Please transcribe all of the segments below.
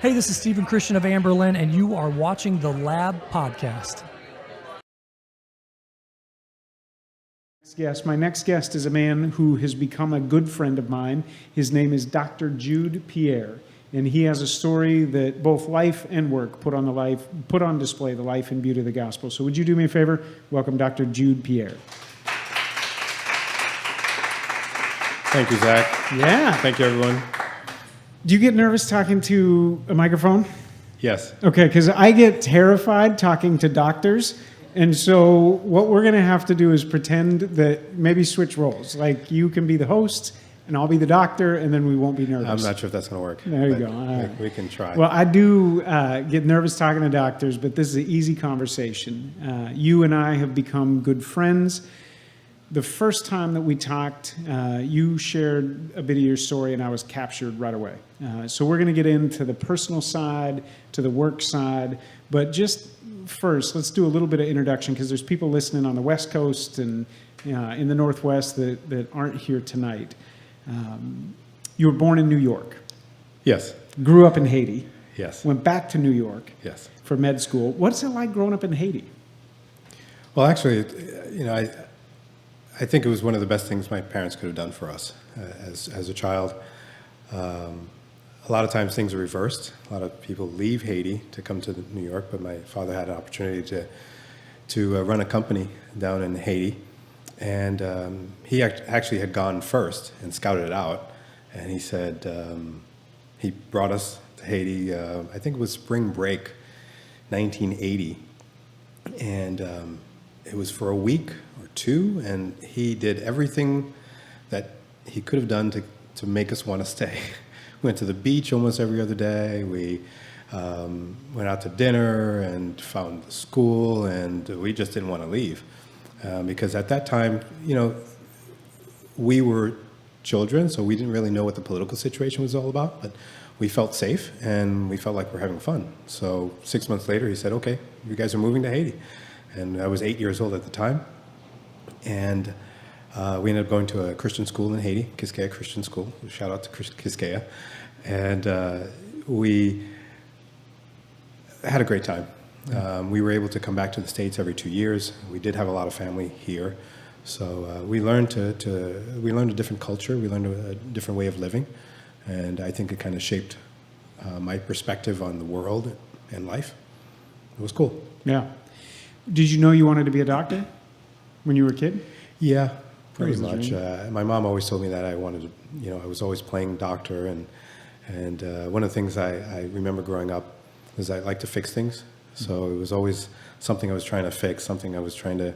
Hey, this is Stephen Christian of Amberlin, and you are watching the Lab Podcast. Yes, my next guest is a man who has become a good friend of mine. His name is Dr. Jude Pierre, and he has a story that both life and work put on display the life and beauty of the gospel. So would you do me a favor? Welcome Dr. Jude Pierre. Thank you, Zach. Yeah. Thank you, everyone. Do you get nervous talking to a microphone? Yes. Okay, because I get terrified talking to doctors. And so what we're going to have to do is pretend that maybe switch roles. Like you can be the host and I'll be the doctor, and then we won't be nervous. I'm not sure if that's going to work. There you go. All right. We can try. Well, I do get nervous talking to doctors, but this is an easy conversation. You and I have become good friends. The first time that we talked, you shared a bit of your story, and I was captured right away. So we're going to get into the personal side, to the work side, but just first, let's do a little bit of introduction because there's people listening on the West Coast and in the Northwest that aren't here tonight. You were born in New York. Yes. Grew up in Haiti. Yes. Went back to New York. Yes. For med school. What's it like growing up in Haiti? Well, actually, I think it was one of the best things my parents could have done for us as a child. A lot of times things are reversed. A lot of people leave Haiti to come to New York, but my father had an opportunity to run a company down in Haiti. And he actually had gone first and scouted it out. And he said, he brought us to Haiti, I think it was spring break, 1980. And it was for a week or two, and he did everything that he could have done to make us want to stay. We went to the beach almost every other day. We went out to dinner and found the school, and we just didn't want to leave. Because at that time, we were children, so we didn't really know what the political situation was all about, but we felt safe and we felt like we're having fun. So 6 months later, he said, okay, you guys are moving to Haiti. And I was 8 years old at the time. And we ended up going to a Christian school in Haiti, Quisqueya Christian School. Shout out to Quisqueya. And we had a great time. We were able to come back to the States every 2 years. We did have a lot of family here. So we learned we learned a different culture. We learned a different way of living. And I think it kind of shaped my perspective on the world and life. It was cool. Yeah. Did you know you wanted to be a doctor when you were a kid? Yeah, pretty much. My mom always told me that I wanted to, I was always playing doctor. And one of the things I remember growing up was I liked to fix things. So it was always something I was trying to fix, something I was trying to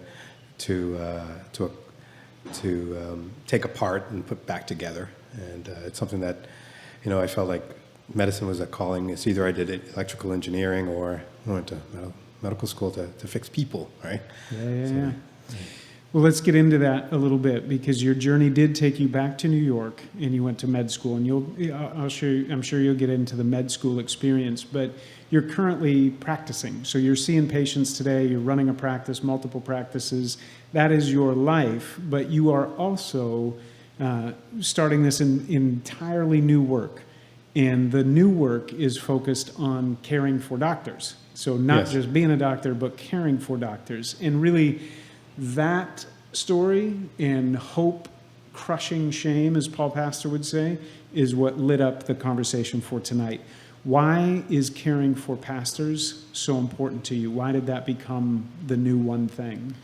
take apart and put back together. And it's something that, I felt like medicine was a calling. It's either I did electrical engineering or I went to medical school to fix people, right? Yeah. Well, let's get into that a little bit because your journey did take you back to New York and you went to med school, and I'm sure you'll get into the med school experience, but you're currently practicing. So you're seeing patients today, you're running a practice, multiple practices. That is your life, but you are also starting this in entirely new work. And the new work is focused on caring for doctors. So not just being a doctor, but caring for doctors. And really, that story and hope crushing shame, as Paul Pastor would say, is what lit up the conversation for tonight. Why is caring for pastors so important to you? Why did that become the new one thing?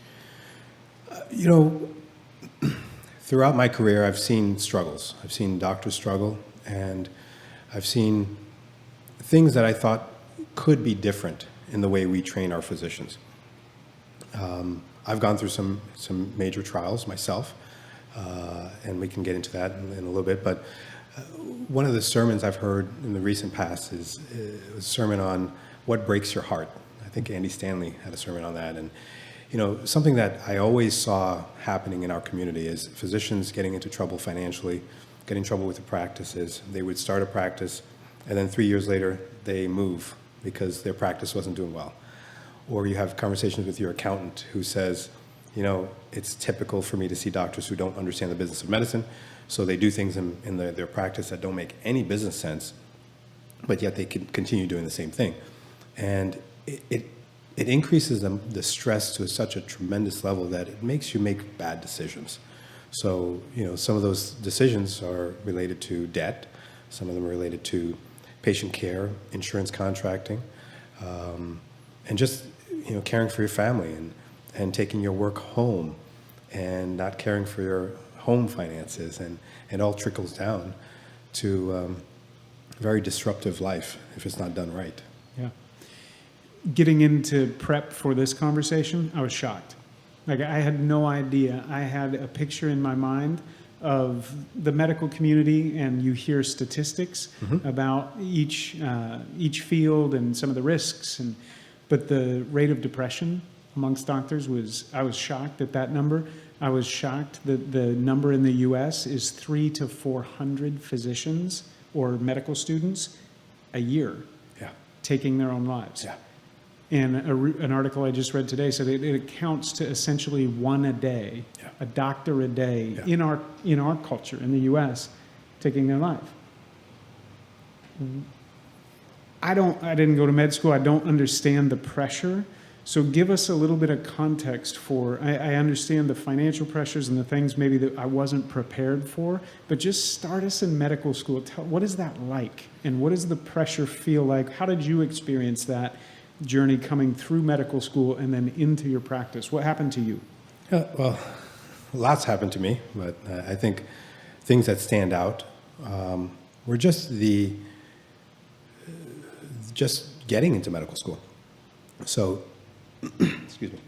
Throughout my career, I've seen struggles. I've seen doctors struggle, and I've seen things that I thought could be different in the way we train our physicians. I've gone through some major trials myself, and we can get into that in a little bit. But one of the sermons I've heard in the recent past is a sermon on what breaks your heart. I think Andy Stanley had a sermon on that. And something that I always saw happening in our community is physicians getting into trouble financially, getting in trouble with the practices. They would start a practice, and then 3 years later, they move because their practice wasn't doing well. Or you have conversations with your accountant who says, it's typical for me to see doctors who don't understand the business of medicine, so they do things in their practice that don't make any business sense. but yet they can continue doing the same thing. And it increases the stress to such a tremendous level that it makes you make bad decisions. So, some of those decisions are related to debt. Some of them are related to patient care, insurance contracting, and just, caring for your family and taking your work home and not caring for your home finances. And it all trickles down to a very disruptive life if it's not done right. Yeah. Getting into prep for this conversation, I was shocked. Like, I had no idea. I had a picture in my mind of the medical community, and you hear statistics about each field and some of the risks, but the rate of depression amongst doctors I was shocked at that number. I was shocked that the number in the U.S. is 300 to 400 physicians or medical students a year taking their own lives. Yeah. And an article I just read today said it accounts to essentially one a day, a doctor a day in our culture in the U.S. taking their life. I didn't go to med school. I don't understand the pressure. So give us a little bit of context for. I understand the financial pressures and the things maybe that I wasn't prepared for, but just start us in medical school. What is that like, and what does the pressure feel like? How did you experience that journey coming through medical school and then into your practice? What happened to you? Well, lots happened to me, but I think things that stand out were just getting into medical school. So, excuse me.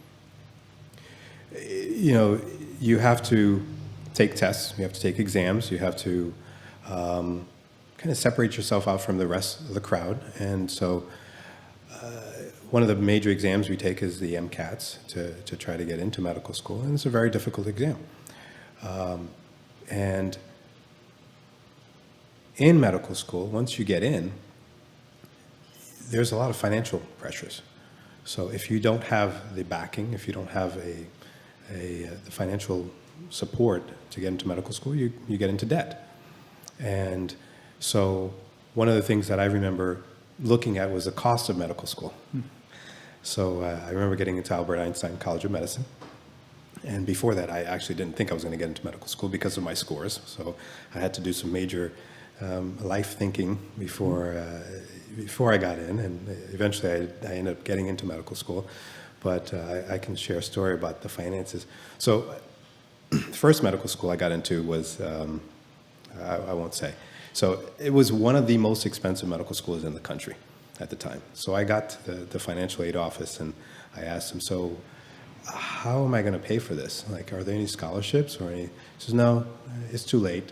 You have to take tests, you have to take exams, you have to kind of separate yourself out from the rest of the crowd, and so. One of the major exams we take is the MCATs to try to get into medical school, and it's a very difficult exam. And in medical school, once you get in, there's a lot of financial pressures. So if you don't have the backing, if you don't have the financial support to get into medical school, you get into debt. And so one of the things that I remember looking at was the cost of medical school. So I remember getting into Albert Einstein College of Medicine. And before that, I actually didn't think I was going to get into medical school because of my scores. So I had to do some major life thinking before I got in. And eventually I ended up getting into medical school. But I can share a story about the finances. So the first medical school I got into was, I won't say. So it was one of the most expensive medical schools in the country at the time. So I got to the financial aid office and I asked him, so how am I going to pay for this? Like, are there any scholarships or any? He says, no, it's too late.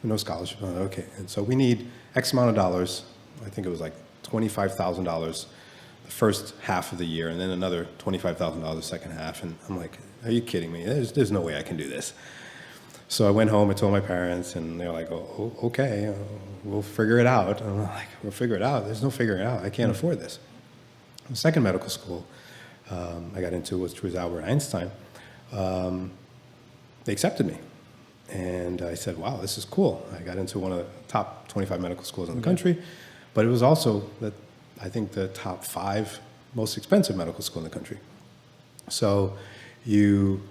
No scholarship. Oh, okay. And so we need X amount of dollars. I think it was like $25,000 the first half of the year, and then another $25,000 the second half. And I'm like, are you kidding me? There's no way I can do this. So I went home and told my parents, and they were like, oh, okay, we'll figure it out. And I'm like, we'll figure it out? There's no figuring it out. I can't afford this. The second medical school I got into, which was Albert Einstein, they accepted me. And I said, wow, this is cool. I got into one of the top 25 medical schools in the country, but it was also, I think, the top 5 most expensive medical school in the country. So you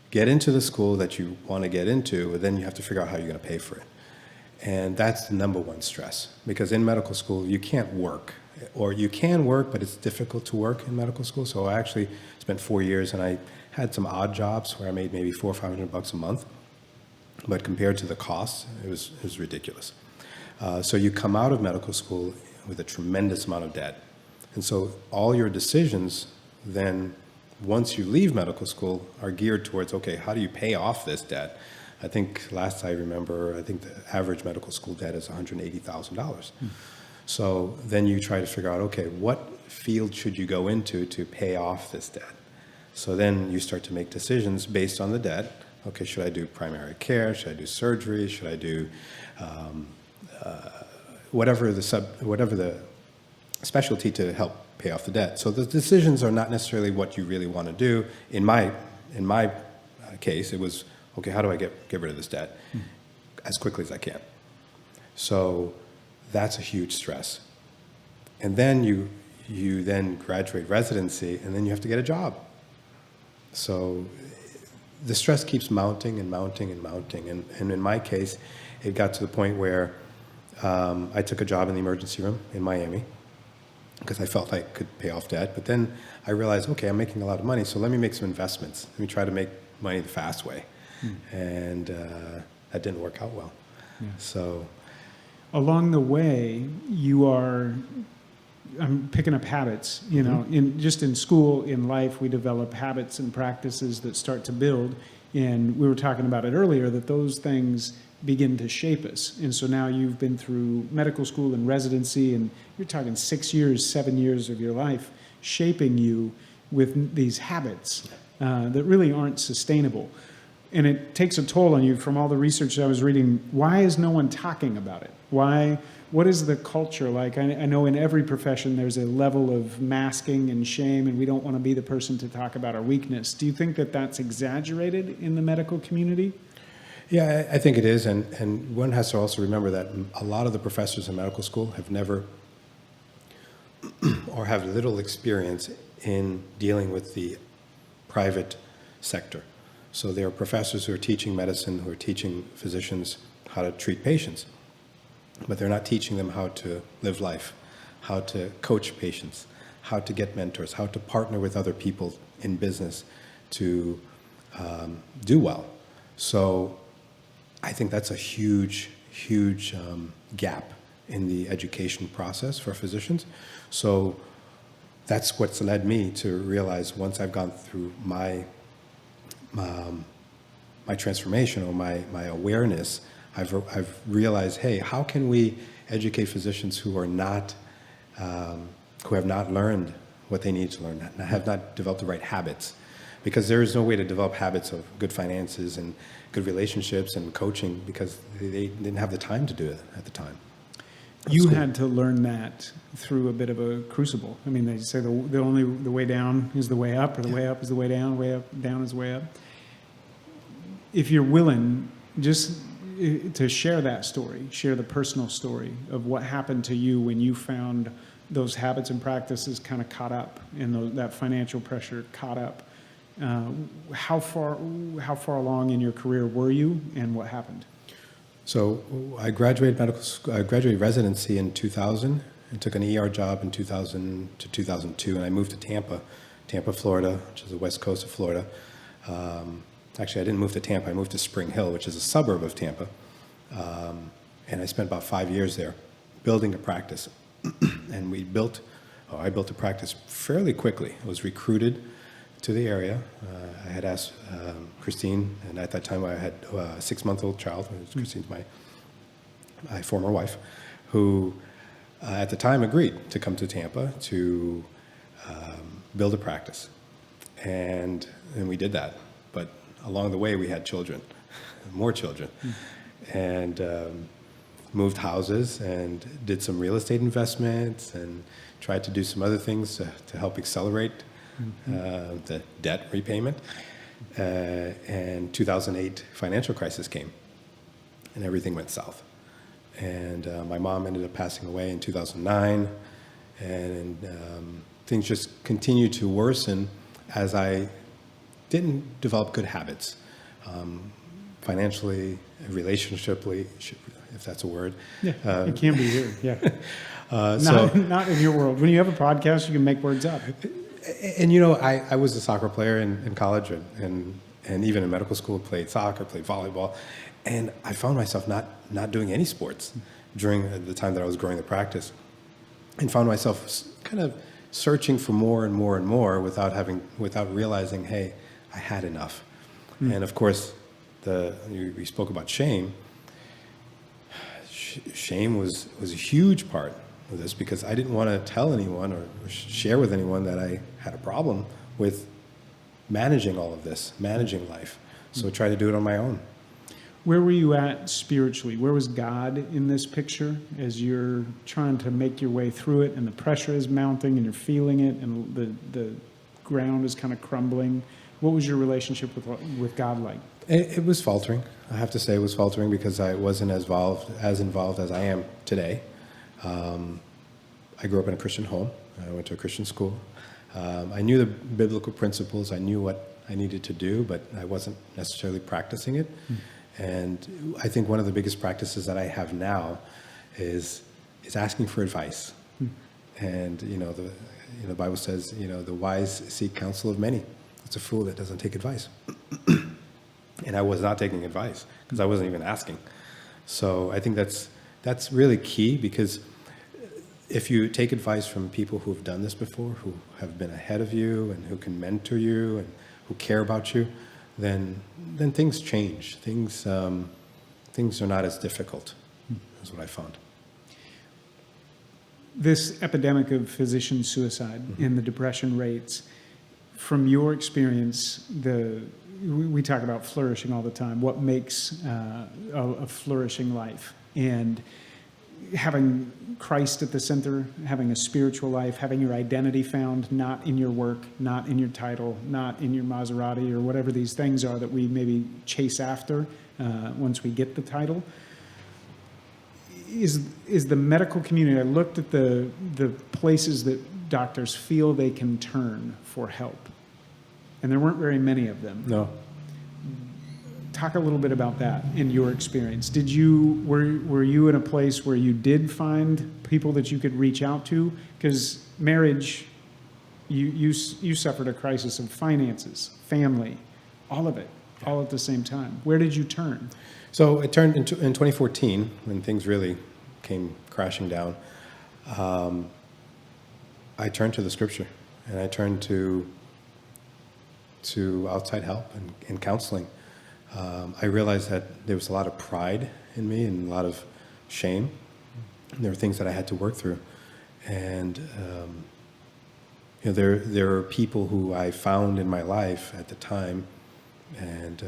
get into the school that you want to get into, and then you have to figure out how you're going to pay for it. And that's the number one stress, because in medical school, you can't work. Or you can work, but it's difficult to work in medical school. So I actually spent 4 years, and I had some odd jobs where I made maybe $400 or $500 a month. But compared to the cost, it was ridiculous. So you come out of medical school with a tremendous amount of debt. And so all your decisions then, once you leave medical school, are geared towards, okay, how do you pay off this debt? I think last I remember, I think the average medical school debt is $180,000. So then you try to figure out, okay, what field should you go into to pay off this debt? So then you start to make decisions based on the debt. Okay, should I do primary care? Should I do surgery? Should I do whatever the specialty to help pay off the debt? So the decisions are not necessarily what you really want to do. In my case, it was, okay, how do I get rid of this debt as quickly as I can? So that's a huge stress. And then you then graduate residency, and then you have to get a job. So the stress keeps mounting and mounting and mounting. And in my case, it got to the point where I took a job in the emergency room in Miami because I felt I could pay off debt. But then I realized, okay, I'm making a lot of money, so let me make some investments. Let me try to make money the fast way. And that didn't work out well. Yeah. So Along the way, I'm picking up habits, you know, in school, in life, we develop habits and practices that start to build. And we were talking about it earlier, that those things begin to shape us. And so now you've been through medical school and residency, and you're talking 6 years, 7 years of your life shaping you with these habits that really aren't sustainable. And it takes a toll on you. From all the research I was reading, why is no one talking about it? What is the culture like? I know in every profession there's a level of masking and shame, and we don't want to be the person to talk about our weakness. Do you think that that's exaggerated in the medical community? yeah, I think it is. And one has to also remember that a lot of the professors in medical school have never or have little experience in dealing with the private sector. So there are professors who are teaching medicine, who are teaching physicians how to treat patients, but they're not teaching them how to live life, how to coach patients, how to get mentors, how to partner with other people in business to do well. So I think that's a huge gap in the education process for physicians. So that's what's led me to realize, once I've gone through my transformation or my awareness, I've realized, hey, how can we educate physicians who are not, who have not learned what they need to learn, have not developed the right habits? Because there is no way to develop habits of good finances and good relationships and coaching, because they didn't have the time to do it at the time. You had to learn that through a bit of a crucible. I mean, they say the way down is the way up, or the way up is the way down is the way up. If you're willing, just to share that story, share the personal story of what happened to you when you found those habits and practices kind of caught up, and that financial pressure caught up. How far along in your career were you, and what happened? So I graduated medical school. I graduated residency in 2000 and took an ER job in 2000 to 2002, and I moved to Tampa, Florida, which is the west coast of Florida. Actually, I didn't move to Tampa. I moved to Spring Hill, which is a suburb of Tampa, and I spent about 5 years there building a practice. And I built a practice fairly quickly. I was recruited to the area. I had asked Christine, and at that time I had a 6-month-old child. Christine's my former wife, who at the time agreed to come to Tampa to build a practice. And we did that. But along the way we had children, more children, and moved houses and did some real estate investments and tried to do some other things to help accelerate the debt repayment. And 2008 financial crisis came, and everything went south. And my mom ended up passing away in 2009, and things just continued to worsen as I didn't develop good habits, financially, relationshiply, if that's a word. Yeah, it can be here. Yeah. Not in your world. When you have a podcast, you can make words up. And you know, I was a soccer player in college and even in medical school. Played soccer, played volleyball, and I found myself not doing any sports during the time that I was growing the practice, and found myself kind of searching for more and more and more without realizing, hey, I had enough. And of course, we spoke about shame. Shame was a huge part of this, because I didn't want to tell anyone or share with anyone that I had a problem with managing all of this, managing life. So I tried to do it on my own. Where were you at spiritually? Where was God in this picture as you're trying to make your way through it, and the pressure is mounting and you're feeling it, and the ground is kind of crumbling? What was your relationship with God like? It was faltering. I have to say it was faltering, because I wasn't as involved as I am today. I grew up in a Christian home. I went to a Christian school. I knew the biblical principles. I knew what I needed to do, but I wasn't necessarily practicing it. And I think one of the biggest practices that I have now is asking for advice. And the Bible says, the wise seek counsel of many. It's a fool that doesn't take advice. And I was not taking advice because I wasn't even asking. So I think that's really key, because if you take advice from people who have done this before, who have been ahead of you and who can mentor you and who care about you, then things change. Things are not as difficult, is what I found. This epidemic of physician suicide and the depression rates, from your experience, we talk about flourishing all the time. What makes a flourishing life? And having Christ at the center, having a spiritual life, having your identity found not in your work, not in your title, not in your Maserati or whatever these things are that we maybe chase after once we get the title. Is the medical community, I looked at the places that doctors feel they can turn for help, and there weren't very many of them. No. Talk a little bit about that in your experience. Were you in a place where you did find people that you could reach out to? Because marriage, you suffered a crisis of finances, family, all of it, all at the same time. Where did you turn? So it turned in 2014, when things really came crashing down. I turned to the Scripture, and I turned to outside help and counseling. I realized that there was a lot of pride in me and a lot of shame. And there were things that I had to work through, and there are people who I found in my life at the time, and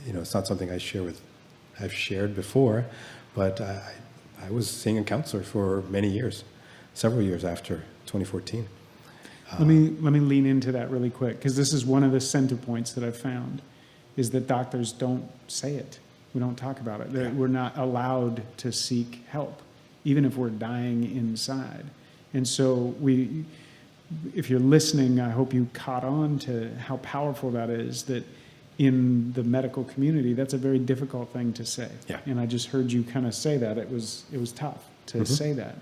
it's not something I've shared before, but I was seeing a counselor for many years, several years after 2014. Let me lean into that really quick, because this is one of the center points that I've found, is that doctors don't say it. We don't talk about it. Yeah. We're not allowed to seek help, even if we're dying inside. And so if you're listening, I hope you caught on to how powerful that is, that in the medical community, that's a very difficult thing to say. Yeah. And I just heard you kind of say that. It was tough to say that.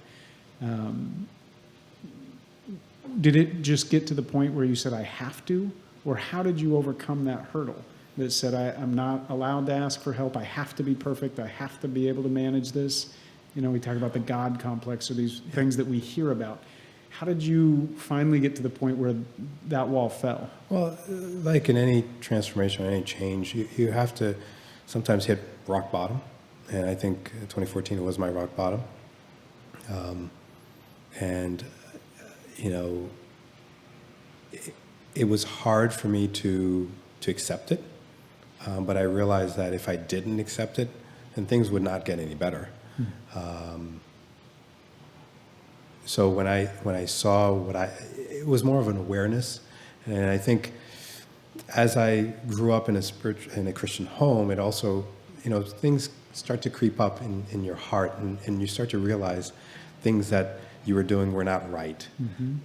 Did it just get to the point where you said, I have to? Or how did you overcome that hurdle that said, I'm not allowed to ask for help, I have to be perfect, I have to be able to manage this? We talk about the God complex, or these things that we hear about. How did you finally get to the point where that wall fell? Well, like in any transformation, any change, you have to sometimes hit rock bottom. And I think 2014 was my rock bottom. It was hard for me to accept it. But I realized that if I didn't accept it, then things would not get any better. So when I saw it was more of an awareness, and I think as I grew up in a Christian home, it also, things start to creep up in your heart, and you start to realize things that you were doing were not right,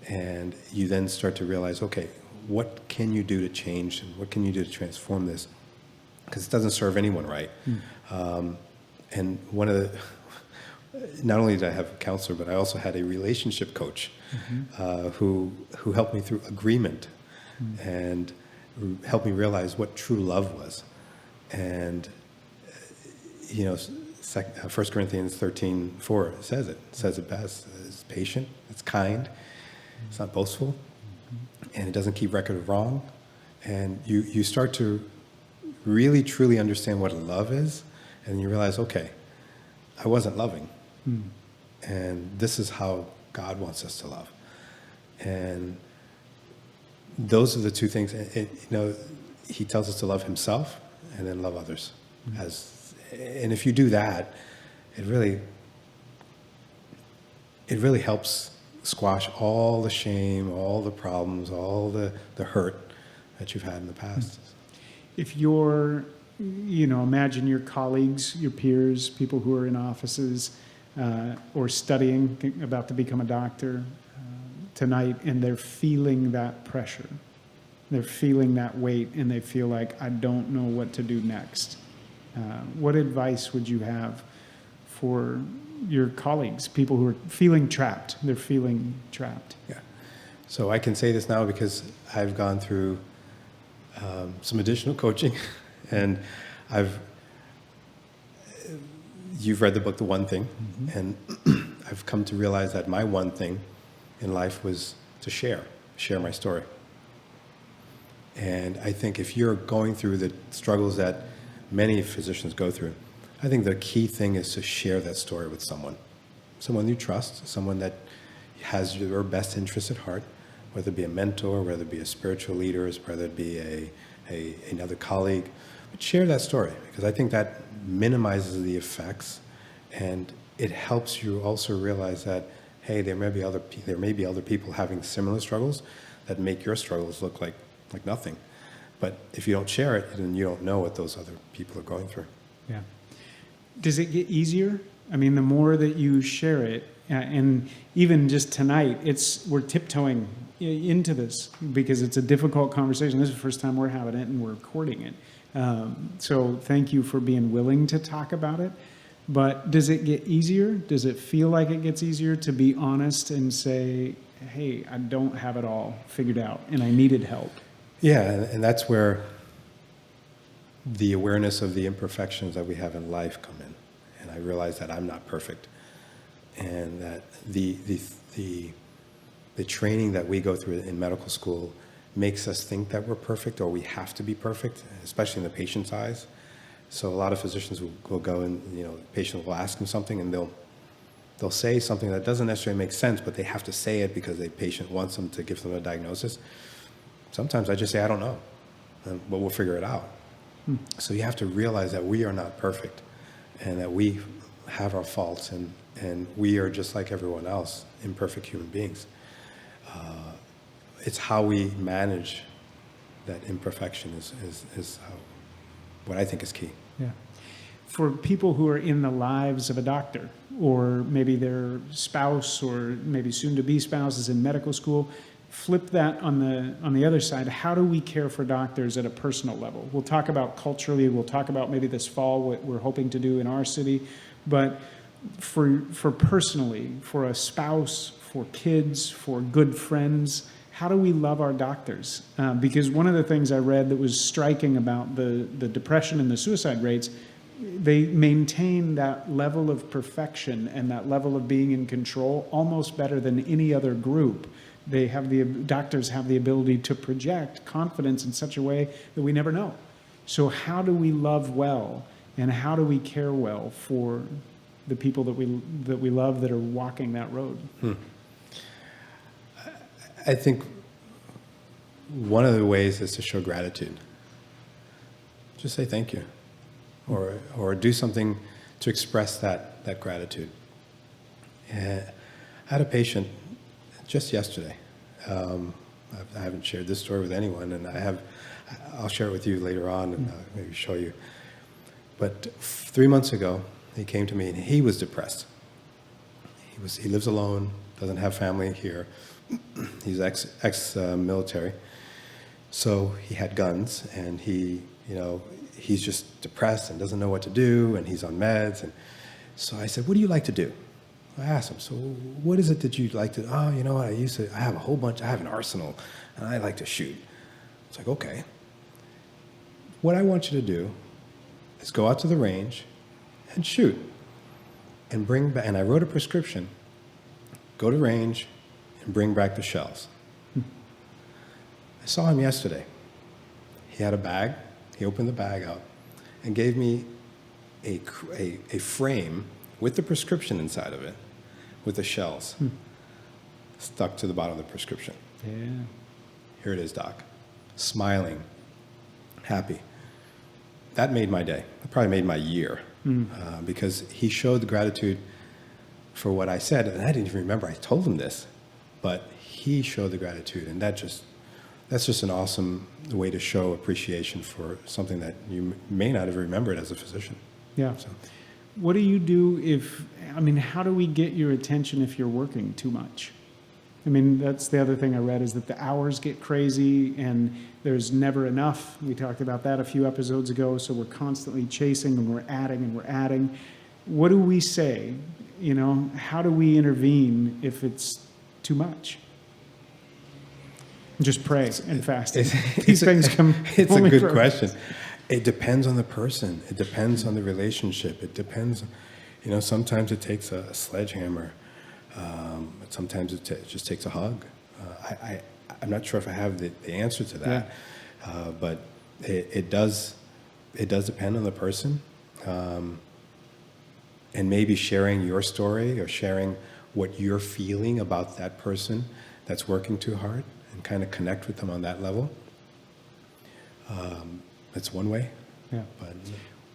and you then start to realize, okay, what can you do to change, and what can you do to transform this? Because it doesn't serve anyone right. And not only did I have a counselor, but I also had a relationship coach who helped me through agreement and helped me realize what true love was. And 1 Corinthians 13:4 says it best. It's patient, it's kind, it's not boastful, and it doesn't keep record of wrong. And you start to really truly understand what love is, and you realize, okay, I wasn't loving. And this is how God wants us to love. And those are the two things. He tells us to love himself and then love others. And if you do that, it really helps squash all the shame, all the problems, all the hurt that you've had in the past. If you're, imagine your colleagues, your peers, people who are in offices, or studying, about to become a doctor tonight, and they're feeling that pressure. They're feeling that weight, and they feel like, I don't know what to do next. What advice would you have for your colleagues, people who are feeling trapped? They're feeling trapped. Yeah. So I can say this now because I've gone through some additional coaching, and you've read the book, The One Thing, and I've come to realize that my one thing in life was to share my story. And I think if you're going through the struggles that many physicians go through, I think the key thing is to share that story with someone you trust, someone that has your best interest at heart, whether it be a mentor, whether it be a spiritual leader, whether it be another colleague. But share that story, because I think that minimizes the effects, and it helps you also realize that, hey, there may be other people having similar struggles that make your struggles look like nothing. But if you don't share it, then you don't know what those other people are going through. Yeah. Does it get easier? I mean, the more that you share it, and even just tonight, we're tiptoeing into this because it's a difficult conversation. This is the first time we're having it, and we're recording it. So thank you for being willing to talk about it. But does it get easier? Does it feel like it gets easier to be honest and say, hey, I don't have it all figured out, and I needed help? Yeah, and that's where the awareness of the imperfections that we have in life come in. And I realize that I'm not perfect, and that the training that we go through in medical school makes us think that we're perfect, or we have to be perfect, especially in the patient's eyes. So a lot of physicians will go and, the patient will ask them something, and they'll say something that doesn't necessarily make sense, but they have to say it because the patient wants them to give them a diagnosis. Sometimes I just say, I don't know, but we'll figure it out. So you have to realize that we are not perfect, and that we have our faults, and we are just like everyone else, imperfect human beings. It's how we manage that imperfection is what I think is key. Yeah. For people who are in the lives of a doctor, or maybe their spouse, or maybe soon-to-be spouse is in medical school, flip that on the other side. How do we care for doctors at a personal level? We'll talk about culturally. We'll talk about maybe this fall what we're hoping to do in our city. But for personally, for a spouse, for kids, for good friends, how do we love our doctors? Because one of the things I read that was striking about the depression and the suicide rates, they maintain that level of perfection and that level of being in control almost better than any other group. Doctors have the ability to project confidence in such a way that we never know. So how do we love well, and how do we care well for the people that we love that are walking that road? I think one of the ways is to show gratitude. Just say thank you, or do something to express that gratitude. I had a patient just yesterday. I haven't shared this story with anyone, and I'll share it with you later on, and maybe show you. But 3 months ago, he came to me, and he was depressed. He lives alone, doesn't have family here. He's ex-military, so he had guns, and he's just depressed and doesn't know what to do, and he's on meds. And so I said, "What do you like to do?" I asked him, "So what is it that you like to?" "Oh, you know what? I have a whole bunch. I have an arsenal, and I like to shoot." It's like, okay. What I want you to do is go out to the range and shoot, and bring back. And I wrote a prescription. Go to range and bring back the shells. I saw him yesterday. He had a bag. He opened the bag up and gave me a frame with the prescription inside of it, with the shells stuck to the bottom of the prescription. Yeah. Here it is, Doc. Smiling, happy. That made my day. It probably made my year, because he showed the gratitude for what I said, and I didn't even remember I told him this, but he showed the gratitude, and that's just an awesome way to show appreciation for something that you may not have remembered as a physician. Yeah. So. What do you do how do we get your attention if you're working too much? I mean, that's the other thing I read, is that the hours get crazy and there's never enough. We talked about that a few episodes ago. So we're constantly chasing and we're adding and we're adding. What do we say? How do we intervene if it's too much? Just pray and fast. These things come. It's a good question. It depends on the person. It depends on the relationship. It depends. Sometimes it takes a sledgehammer. But sometimes it just takes a hug. I'm not sure if I have the answer to that, but it does depend on the person, and maybe sharing your story or sharing what you're feeling about that person that's working too hard, and kind of connect with them on that level. That's one way. Yeah. But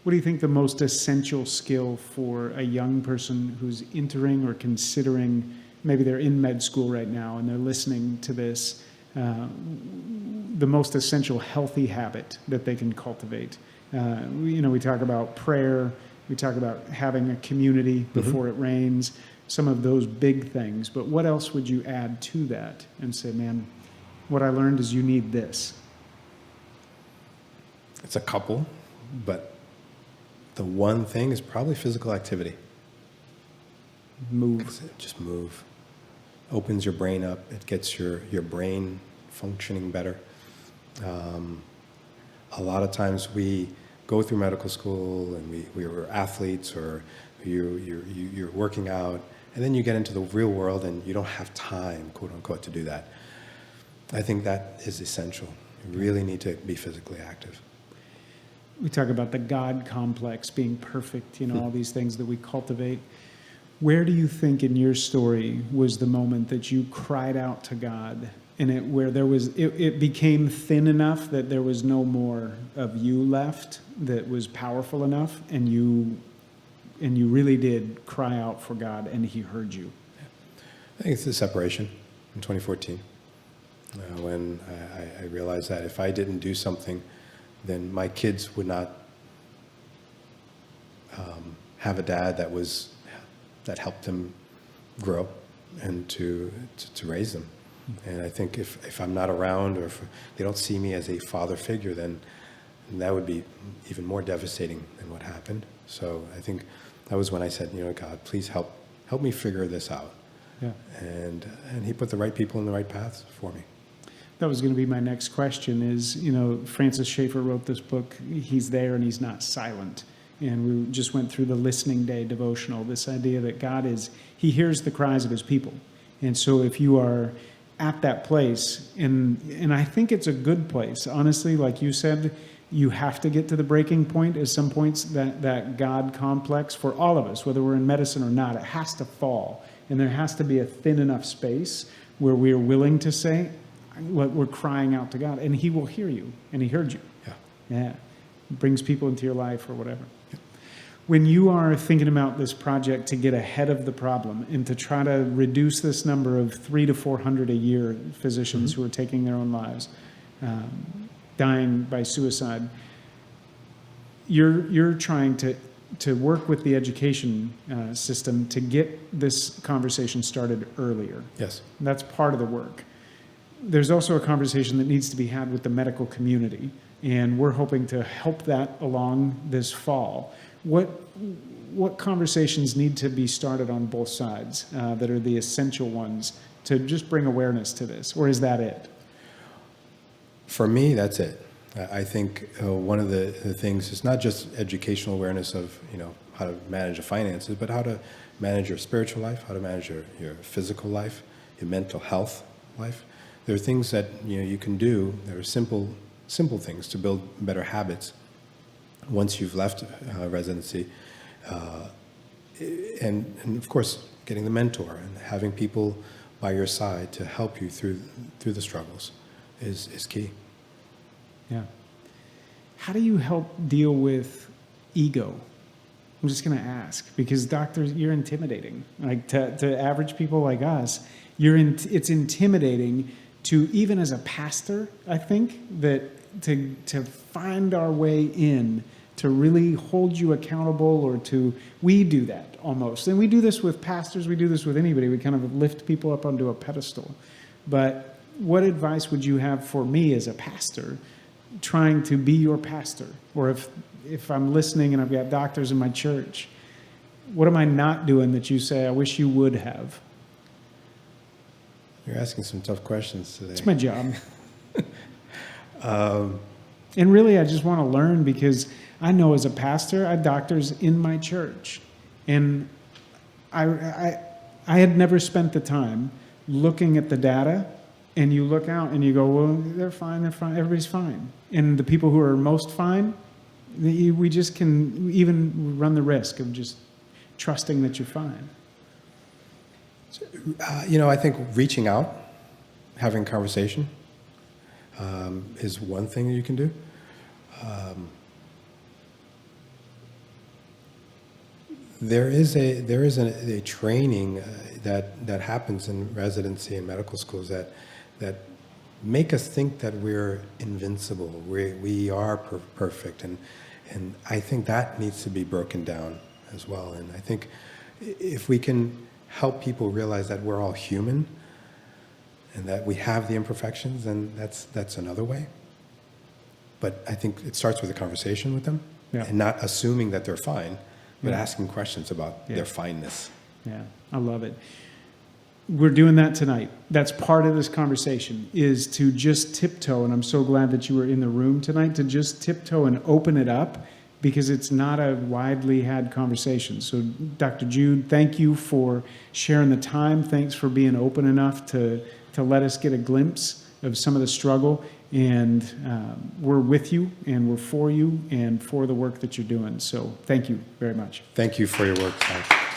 what do you think the most essential skill for a young person who's entering or considering, maybe they're in med school right now and they're listening to this, the most essential healthy habit that they can cultivate? We talk about prayer, we talk about having a community before it rains, some of those big things, but what else would you add to that and say, man, what I learned is you need this? it's a couple, but the one thing is probably physical activity. Move. That's it, just move. Opens your brain up. It gets your brain functioning better. A lot of times we go through medical school and we were athletes, or you're working out, and then you get into the real world and you don't have time, quote unquote, to do that. I think that is essential. You really need to be physically active. We talk about the God complex, being perfect, all these things that we cultivate. Where do you think in your story was the moment that you cried out to God, and where there was it became thin enough that there was no more of you left, that was powerful enough, and you really did cry out for God, and He heard you? I think it's the separation in 2014, when I realized that if I didn't do something, then my kids would not have a dad that helped them grow and to raise them. And I think if I'm not around, or if they don't see me as a father figure, then that would be even more devastating than what happened. So I think that was when I said, God, please help me figure this out. Yeah. And He put the right people in the right paths for me. That was going to be my next question is, Francis Schaeffer wrote this book, He's There and He's Not Silent. And we just went through the Listening Day devotional, this idea that God He hears the cries of His people. And so if you are at that place, and I think it's a good place, honestly, like you said, you have to get to the breaking point at some points, that God complex for all of us, whether we're in medicine or not, it has to fall. And there has to be a thin enough space where we're willing to say, we're crying out to God, and He will hear you, and He heard you. Yeah. Brings people into your life or whatever. Yeah. When you are thinking about this project to get ahead of the problem and to try to reduce this number of 300 to 400 a year physicians who are taking their own lives, dying by suicide, you're trying to work with the education system to get this conversation started earlier. Yes. That's part of the work. There's also a conversation that needs to be had with the medical community, and we're hoping to help that along this fall. What conversations need to be started on both sides that are the essential ones to just bring awareness to this, or is that it? For me, that's it. I think one of the things is not just educational awareness of how to manage your finances, but how to manage your spiritual life, how to manage your physical life, your mental health life. There are things that you can do. There are simple things to build better habits once you've left residency, and of course getting the mentor and having people by your side to help you through the struggles is key. Yeah. How do you help deal with ego? I'm just going to ask, because doctors, you're intimidating. Like to average people like us, it's intimidating to, even as a pastor, I think, that to find our way in to really hold you accountable, or we do that almost. And we do this with pastors, we do this with anybody. We kind of lift people up onto a pedestal. But what advice would you have for me as a pastor, trying to be your pastor? Or if I'm listening and I've got doctors in my church, what am I not doing that you say, I wish you would have? You're asking some tough questions today. It's my job. And really, I just want to learn, because I know as a pastor, I have doctors in my church. And I had never spent the time looking at the data, and you look out and you go, well, they're fine, everybody's fine. And the people who are most fine, we just can even run the risk of just trusting that you're fine. I think reaching out, having conversation, is one thing that you can do. There is a training that happens in residency and medical schools that make us think that we're invincible. We are perfect, and I think that needs to be broken down as well. And I think if we can help people realize that we're all human and that we have the imperfections, then that's another way. But I think it starts with a conversation with them, and not assuming that they're fine, but asking questions about their fineness. Yeah, I love it. We're doing that tonight. That's part of this conversation, is to just tiptoe, and I'm so glad that you were in the room tonight, to just tiptoe and open it up, because it's not a widely had conversation. So Dr. Jude, thank you for sharing the time. Thanks for being open enough to let us get a glimpse of some of the struggle. And we're with you, and we're for you, and for the work that you're doing. So thank you very much. Thank you for your work, Ty.